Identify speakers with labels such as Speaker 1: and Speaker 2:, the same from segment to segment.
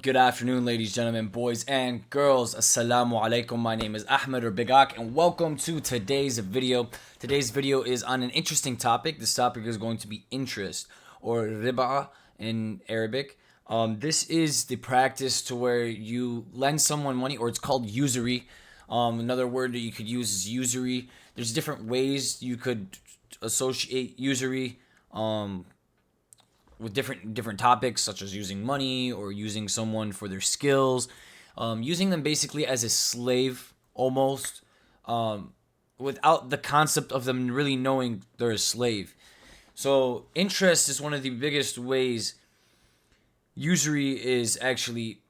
Speaker 1: Good afternoon, ladies, gentlemen, boys, and girls. Assalamu alaikum. My name is Ahmed or Bigak, and welcome to today's video. Today's video is on an interesting topic. This topic is going to be interest, or riba in Arabic. This is the practice to where you lend someone money, or it's called usury. Another word that you could use is usury. There's different ways you could associate usury. With different topics, such as using money or using someone for their skills, using them basically as a slave almost, without the concept of them really knowing they're a slave. So interest is one of the biggest ways usury is actually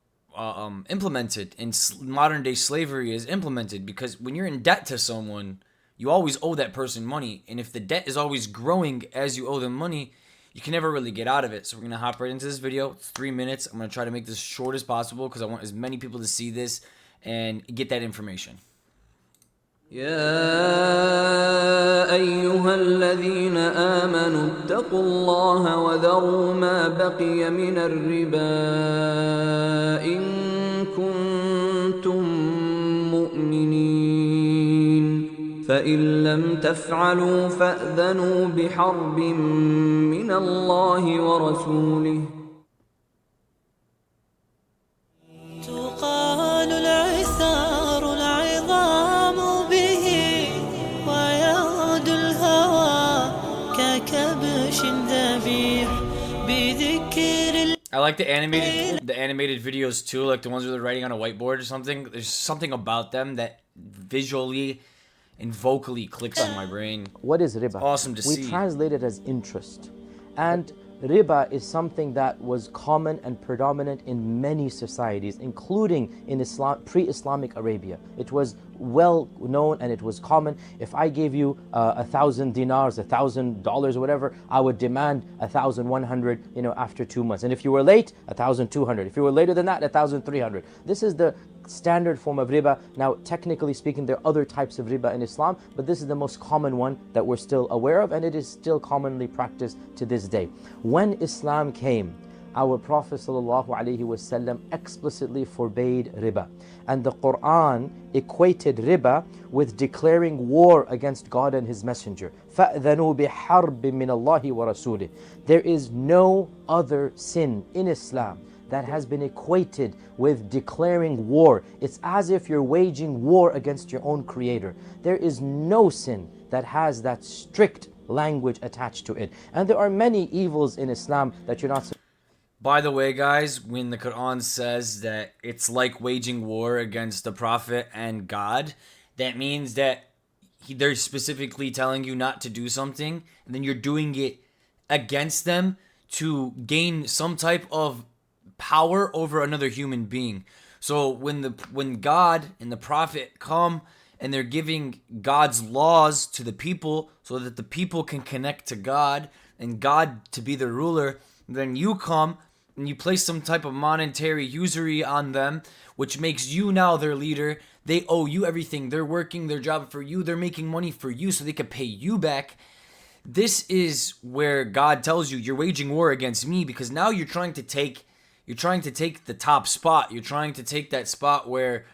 Speaker 1: implemented, and modern day slavery is implemented, because when you're in debt to someone, you always owe that person money, and if the debt is always growing as you owe them money, you can never really get out of it. So we're going to hop right into this video. It's 3 minutes. I'm going to try to make this short as possible because I want as many people to see this and get that information.
Speaker 2: يا أيها الذين آمنوا اتقوا الله وذروا ما بقي من الربا إن كنتم مؤمنين فإن لم تفعلوا فأذنوا بحرب من الله ورسوله.
Speaker 3: تقال العثار العظام به ويغد الهوى ككبش ذبيح بذكر.
Speaker 1: I like the animated videos too, like the ones where they're writing on a whiteboard or something. There's something about them that visually and vocally clicks on my brain.
Speaker 4: What is riba?
Speaker 1: It's awesome to see.
Speaker 4: We translate it as interest. And riba is something that was common and predominant in many societies, including in pre-Islamic Arabia. It was well known and it was common. If I gave you 1,000 dinars, $1,000 or whatever, I would demand 1,100, after 2 months. And if you were late, 1,200. If you were later than that, 1,300. This is the standard form of riba. Now, technically speaking, there are other types of riba in Islam, but this is the most common one that we're still aware of, and it is still commonly practiced to this day. When Islam came, our Prophet ﷺ explicitly forbade riba. And the Quran equated riba with declaring war against God and His Messenger. فَأْذَنُوا بِحَرْبٍ مِّنَ اللَّهِ وَرَسُولِهِ. There is no other sin in Islam that has been equated with declaring war. It's as if you're waging war against your own Creator. There is no sin that has that strict language attached to it. And there are many evils in Islam that you're not.
Speaker 1: By the way, guys, when the Quran says that it's like waging war against the Prophet and God, that means that they're specifically telling you not to do something, and then you're doing it against them to gain some type of power over another human being. So when God and the Prophet come and they're giving God's laws to the people so that the people can connect to God and God to be the ruler, then you come and you place some type of monetary usury on them, which makes you now their leader. They owe you everything. They're working their job for you. They're making money for you so they can pay you back. This is where God tells you you're waging war against me, because now you're trying to take the top spot. You're trying to take that spot where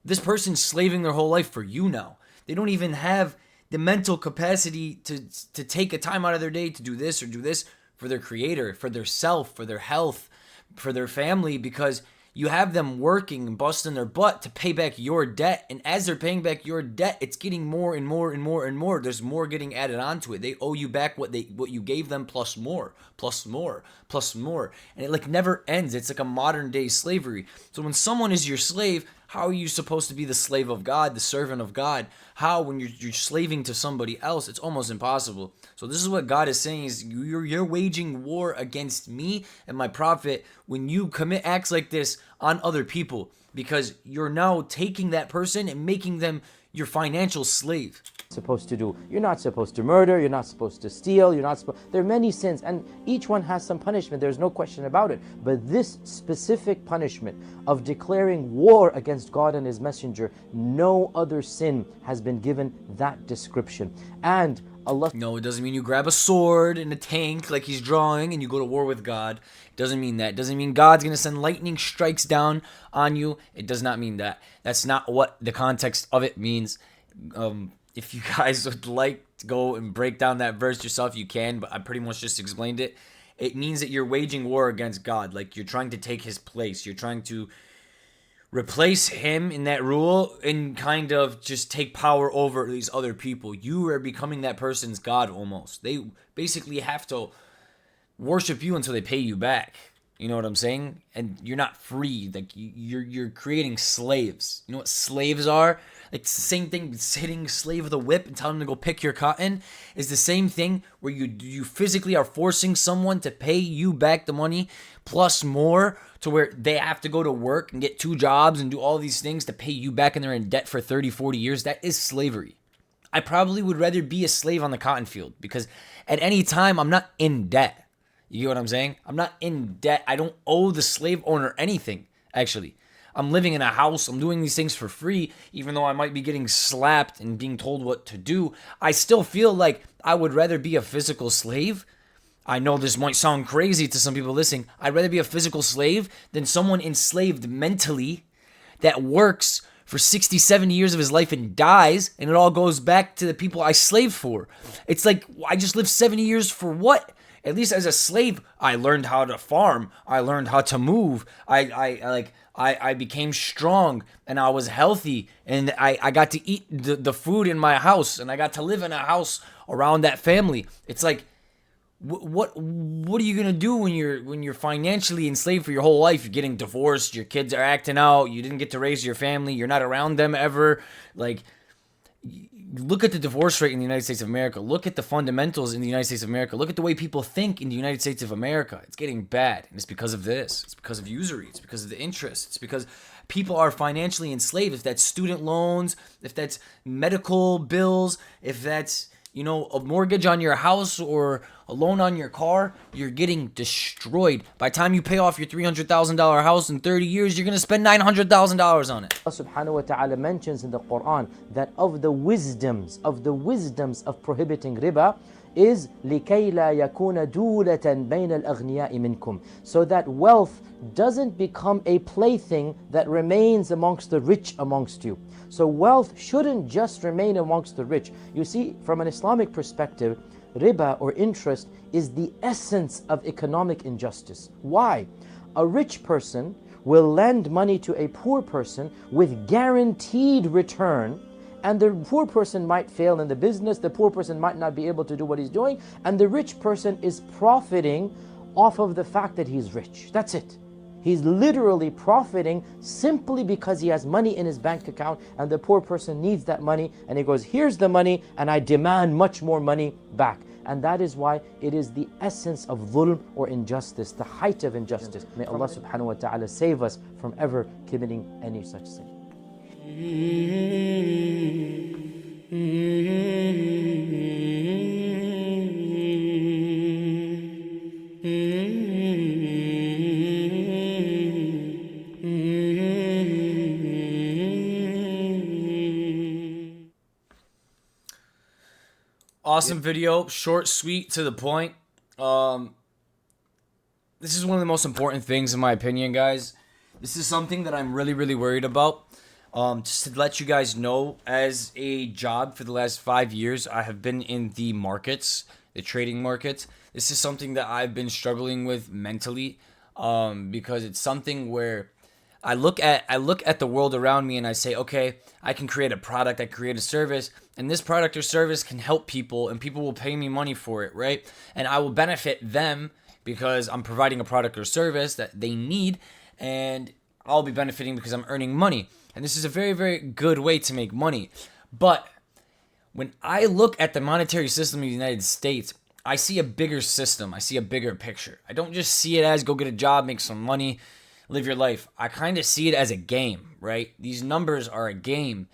Speaker 1: this person's slaving their whole life for you now. They don't even have the mental capacity to take a time out of their day to do this or do this for their Creator, for their self, for their health, for their family, because you have them working and busting their butt to pay back your debt. And as they're paying back your debt, it's getting more and more and more and more. There's more getting added onto it. They owe you back what you gave them, plus more, plus more, plus more. And it never ends. It's like a modern day slavery. So when someone is your slave, how are you supposed to be the slave of God, the servant of God? How, when you're slaving to somebody else? It's almost impossible. So this is what God is saying, is you're waging war against me and my Prophet when you commit acts like this on other people, because you're now taking that person and making them your financial slave.
Speaker 4: Supposed to do. You're not supposed to murder, you're not supposed to steal, there are many sins, and each one has some punishment, there's no question about it. But this specific punishment of declaring war against God and His Messenger, no other sin has been given that description. And Allah.
Speaker 1: No, it doesn't mean you grab a sword and a tank like he's drawing and you go to war with God. It doesn't mean that. It doesn't mean God's going to send lightning strikes down on you. It does not mean that. That's not what the context of it means. If you guys would like to go and break down that verse yourself, you can, but I pretty much just explained it. It means that you're waging war against God. Like, you're trying to take his place. You're trying to replace him in that rule and kind of just take power over these other people. You are becoming that person's God almost. They basically have to worship you until they pay you back. You know what I'm saying? And you're not free. Like, you're creating slaves. You know what slaves are? It's the same thing. Hitting a slave with a whip and telling him to go pick your cotton is the same thing, where you physically are forcing someone to pay you back the money plus more, to where they have to go to work and get 2 jobs and do all these things to pay you back, and they're in debt for 30, 40 years. That is slavery. I probably would rather be a slave on the cotton field, because at any time I'm not in debt. You get what I'm saying? I'm not in debt. I don't owe the slave owner anything, actually. I'm living in a house. I'm doing these things for free, even though I might be getting slapped and being told what to do. I still feel like I would rather be a physical slave. I know this might sound crazy to some people listening. I'd rather be a physical slave than someone enslaved mentally that works for 60, 70 years of his life and dies, and it all goes back to the people I slaved for. It's like, I just lived 70 years for what? At least as a slave, I learned how to farm. I learned how to move. I became strong, and I was healthy, and I got to eat the food in my house, and I got to live in a house around that family. It's like, what are you gonna do when you're financially enslaved for your whole life? You're getting divorced, your kids are acting out, you didn't get to raise your family, you're not around them ever. Like, look at the divorce rate in the United States of America. Look at the fundamentals in the United States of America. Look at the way people think in the United States of America. It's getting bad, and it's because of this. It's because of usury. It's because of the interest. It's because people are financially enslaved. If that's student loans, if that's medical bills, if that's, a mortgage on your house or a loan on your car, you're getting destroyed. By the time you pay off your $300,000 house in 30 years, you're going to spend $900,000 on it.
Speaker 4: Allah subhanahu wa ta'ala mentions in the Quran that of the wisdoms of prohibiting riba is لِكَيْ لَا يَكُونَ دُولَةً بَيْنَ الْأَغْنِيَاءِ مِنْكُمْ, so that wealth doesn't become a plaything that remains amongst the rich amongst you. So wealth shouldn't just remain amongst the rich. You see, from an Islamic perspective, riba or interest is the essence of economic injustice. Why? A rich person will lend money to a poor person with guaranteed return, and the poor person might fail in the business, the poor person might not be able to do what he's doing, and the rich person is profiting off of the fact that he's rich. That's it. He's literally profiting simply because he has money in his bank account, and the poor person needs that money, and he goes, here's the money, and I demand much more money back. And that is why it is the essence of dhulm or injustice, the height of injustice. May Allah subhanahu wa ta'ala save us from ever committing any such sin.
Speaker 1: Awesome video, short, sweet, to the point. This is one of the most important things in my opinion, guys. This is something that I'm really, really worried about. Just to let you guys know, as a job for the last 5 years, I have been in the markets, the trading markets. This is something that I've been struggling with mentally, because it's something where I look at the world around me and I say, okay, I can create a product, I create a service, and this product or service can help people, and people will pay me money for it, right? And I will benefit them because I'm providing a product or service that they need, and I'll be benefiting because I'm earning money. And this is a very, very good way to make money. But when I look at the monetary system of the United States, I see a bigger system. I see a bigger picture. I don't just see it as go get a job, make some money, live your life. I kind of see it as a game, right? These numbers are a game.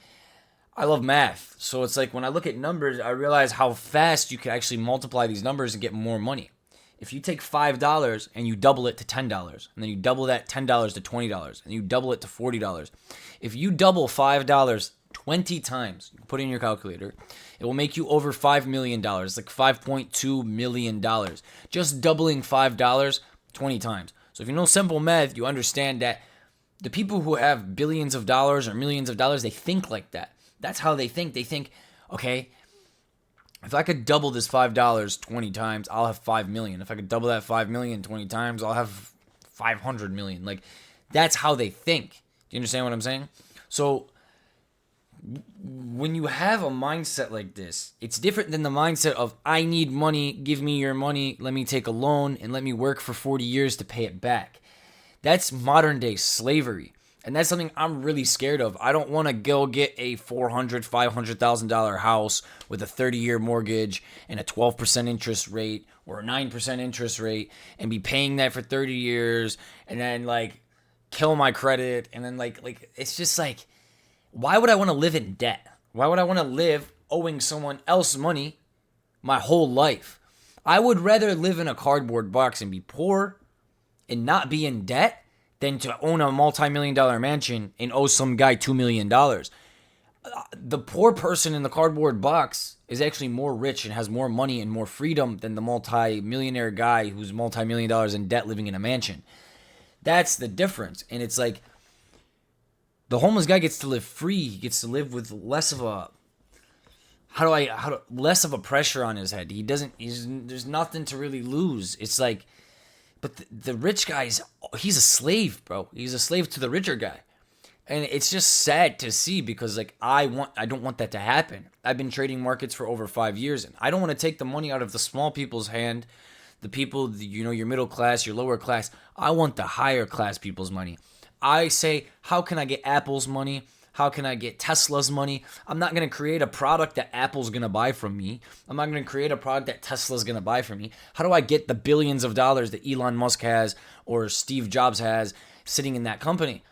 Speaker 1: I love math. So it's like when I look at numbers, I realize how fast you can actually multiply these numbers and get more money. If you take $5 and you double it to $10, and then you double that $10 to $20, and you double it to $40, if you double $5 20 times. You put it in your calculator. It will make you over $5 million, like $5.2 million. Just doubling $5 20 times. So if you know simple math, you understand that the people who have billions of dollars or millions of dollars, they think like that. That's how they think. They think, okay, if I could double this $5 20 times, I'll have 5 million. If I could double that 5 million 20 times, I'll have 500 million. Like, that's how they think. Do you understand what I'm saying? So when you have a mindset like this, it's different than the mindset of, I need money, give me your money, let me take a loan, and let me work for 40 years to pay it back. That's modern day slavery. And that's something I'm really scared of. I don't want to go get a $400,000, $500,000 house with a 30-year mortgage and a 12% interest rate or a 9% interest rate and be paying that for 30 years and then like kill my credit. And then like it's just like, why would I want to live in debt? Why would I want to live owing someone else money my whole life? I would rather live in a cardboard box and be poor and not be in debt than to own a multi-million-dollar mansion and owe some guy $2 million. The poor person in the cardboard box is actually more rich and has more money and more freedom than the multi-millionaire guy who's multi-million dollars in debt living in a mansion. That's the difference. And it's like, the homeless guy gets to live free. He gets to live with less of a less of a pressure on his head. There's nothing to really lose. It's like, but the rich guy he's a slave, bro. He's a slave to the richer guy. And it's just sad to see because like I don't want that to happen. I've been trading markets for over 5 years and I don't want to take the money out of the small people's hand, the people, your middle class, your lower class. I want the higher class people's money. I say, how can I get Apple's money? How can I get Tesla's money? I'm not going to create a product that Apple's going to buy from me. I'm not going to create a product that Tesla's going to buy from me. How do I get the billions of dollars that Elon Musk has or Steve Jobs has sitting in that company?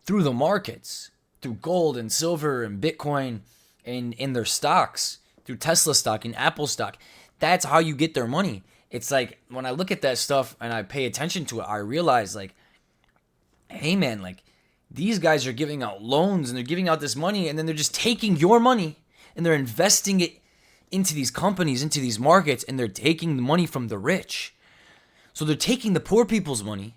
Speaker 1: Through the markets, through gold and silver and Bitcoin and in their stocks, through Tesla stock and Apple stock. That's how you get their money. It's like when I look at that stuff and I pay attention to it, I realize like, hey man, like these guys are giving out loans and they're giving out this money and then they're just taking your money and they're investing it into these companies, into these markets, and they're taking the money from the rich. So they're taking the poor people's money,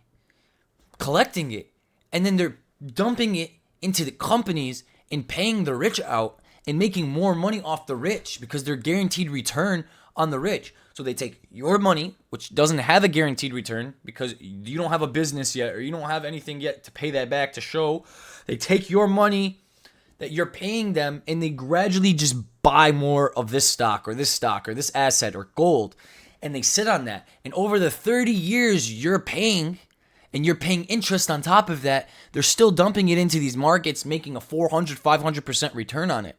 Speaker 1: collecting it, and then they're dumping it into the companies and paying the rich out and making more money off the rich because they're guaranteed return on the rich. So they take your money, which doesn't have a guaranteed return because you don't have a business yet or you don't have anything yet to pay that back to show. They take your money that you're paying them and they gradually just buy more of this stock or this asset or gold. And they sit on that. And over the 30 years you're paying, and you're paying interest on top of that, they're still dumping it into these markets, making a 400, 500% return on it.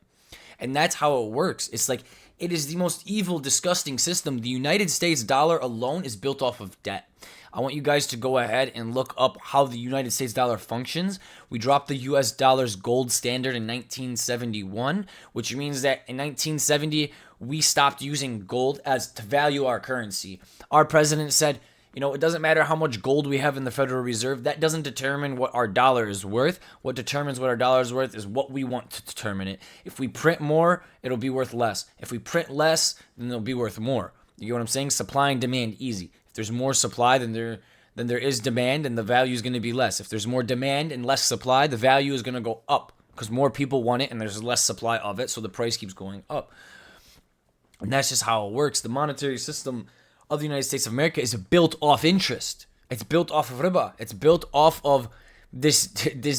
Speaker 1: And that's how it works. It's like, it is the most evil, disgusting system. The United States dollar alone is built off of debt. I want you guys to go ahead and look up how the United States dollar functions. We dropped the US dollar's gold standard in 1971, which means that in 1970, we stopped using gold as to value our currency. Our president said, it doesn't matter how much gold we have in the Federal Reserve. That doesn't determine what our dollar is worth. What determines what our dollar is worth is what we want to determine it. If we print more, it'll be worth less. If we print less, then it'll be worth more. You get what I'm saying? Supply and demand, easy. If there's more supply than there is demand, and the value is going to be less. If there's more demand and less supply, the value is going to go up because more people want it and there's less supply of it, so the price keeps going up. And that's just how it works. The monetary system of the United States of America is built off interest. It's built off of riba. It's built off of this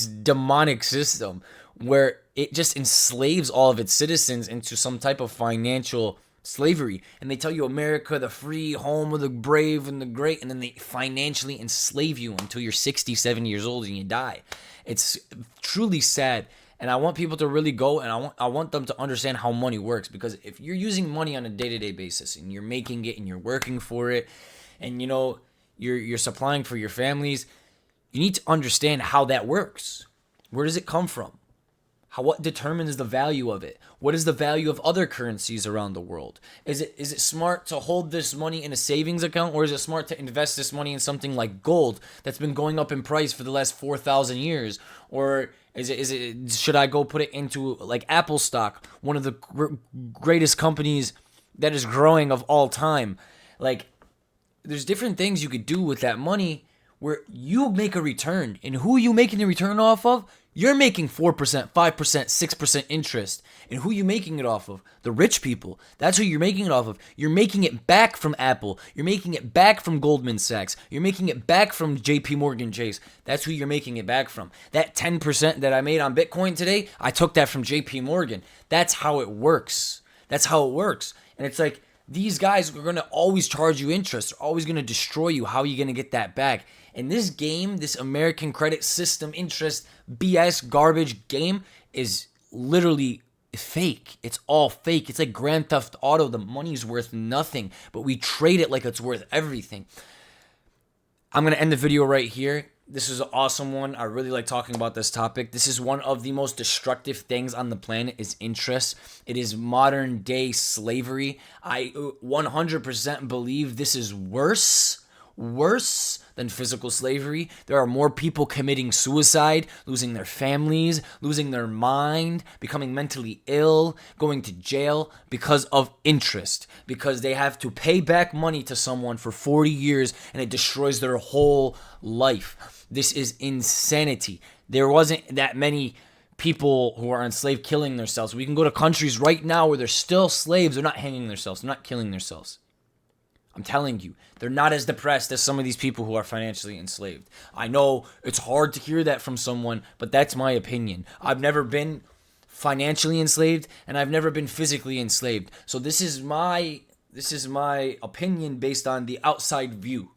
Speaker 1: demonic system where it just enslaves all of its citizens into some type of financial slavery. And they tell you America, the free home of the brave and the great, and then they financially enslave you until you're 67 years old and you die. It's truly sad. And I want people to really go, and I want them to understand how money works, because if you're using money on a day-to-day basis and you're making it and you're working for it and you're supplying for your families, you need to understand how that works. Where does it come from? What determines the value of it? What is the value of other currencies around the world? Is it smart to hold this money in a savings account, or is it smart to invest this money in something like gold that's been going up in price for the last 4,000 years? Or should I go put it into like Apple stock, one of the greatest companies that is growing of all time? Like, there's different things you could do with that money where you make a return. And who are you making the return off of? You're making 4%, 5%, 6% interest. And who are you making it off of? The rich people. That's who you're making it off of. You're making it back from Apple. You're making it back from Goldman Sachs. You're making it back from JP Morgan Chase. That's who you're making it back from. That 10% that I made on Bitcoin today, I took that from JP Morgan. That's how it works. That's how it works. And it's like, these guys are going to always charge you interest. They're always going to destroy you. How are you going to get that back? And this game, this American credit system interest BS garbage game is literally fake. It's all fake. It's like Grand Theft Auto. The money's worth nothing, but we trade it like it's worth everything. I'm going to end the video right here. This is an awesome one. I really like talking about this topic. This is one of the most destructive things on the planet is interest. It is modern day slavery. I 100% believe this is worse than physical slavery. There are more people committing suicide, losing their families, losing their mind, becoming mentally ill, going to jail because of interest, because they have to pay back money to someone for 40 years and it destroys their whole life. This is insanity. There wasn't that many people who are enslaved killing themselves. We can go to countries right now where they're still slaves. They're not hanging themselves. They're not killing themselves. I'm telling you, they're not as depressed as some of these people who are financially enslaved. I know it's hard to hear that from someone, but that's my opinion. I've never been financially enslaved, and I've never been physically enslaved. So this is my opinion based on the outside view.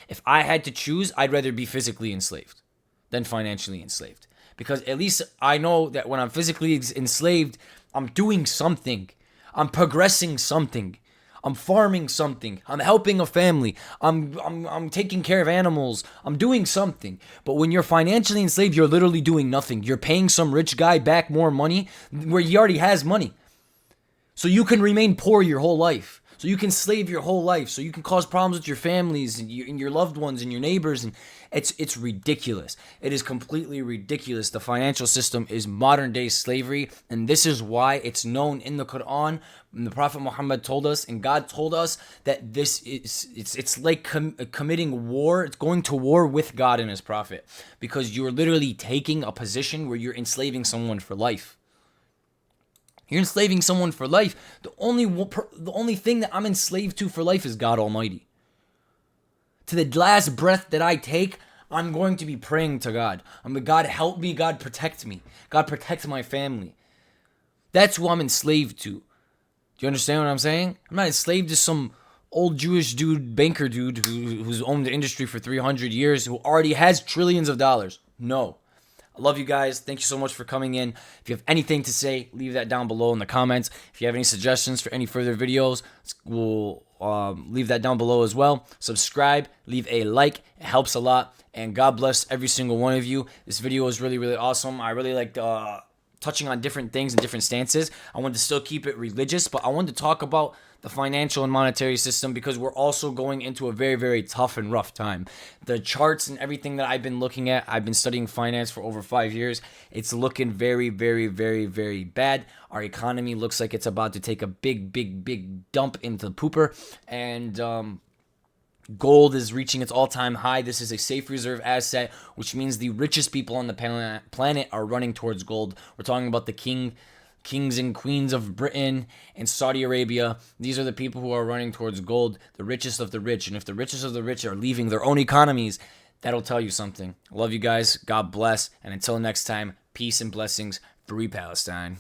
Speaker 1: If I had to choose, I'd rather be physically enslaved than financially enslaved. Because at least I know that when I'm physically enslaved, I'm doing something. I'm progressing something. I'm farming something. I'm helping a family. I'm taking care of animals. I'm doing something. But when you're financially enslaved, you're literally doing nothing. You're paying some rich guy back more money where he already has money. So you can remain poor your whole life. So you can slave your whole life. So you can cause problems with your families and your loved ones and your neighbors. And it's ridiculous. It is completely ridiculous. The financial system is modern day slavery. And this is why it's known in the Quran. And the Prophet Muhammad told us, and God told us, that this is it's like committing war. It's going to war with God and His Prophet, because you're literally taking a position where you're enslaving someone for life. You're enslaving someone for life. The only thing that I'm enslaved to for life is God Almighty. To the last breath that I take, I'm going to be praying to God. God help me. God protect me. God protect my family. That's who I'm enslaved to. Do you understand what I'm saying? I'm not enslaved to some old Jewish dude, banker dude who's owned the industry for 300 years, who already has trillions of dollars. No. I love you guys. Thank you so much for coming in. If you have anything to say, leave that down below in the comments. If you have any suggestions for any further videos, we'll leave that down below as well. Subscribe, leave a like. It helps a lot. And God bless every single one of you. This video is really, really awesome. I really liked touching on different things and different stances. I wanted to still keep it religious, but I wanted to talk about the financial and monetary system because we're also going into a very, very tough and rough time. The charts and everything that I've been looking at, I've been studying finance for over 5 years. It's looking very, very, very, very bad. Our economy looks like it's about to take a big, big, big dump into the pooper. And gold is reaching its all-time high. This is a safe reserve asset, which means the richest people on the planet are running towards gold. We're talking about the kings and queens of Britain and Saudi Arabia. These are the people who are running towards gold, the richest of the rich. And if the richest of the rich are leaving their own economies, that'll tell you something. I love you guys. God bless. And until next time, peace and blessings. Free Palestine.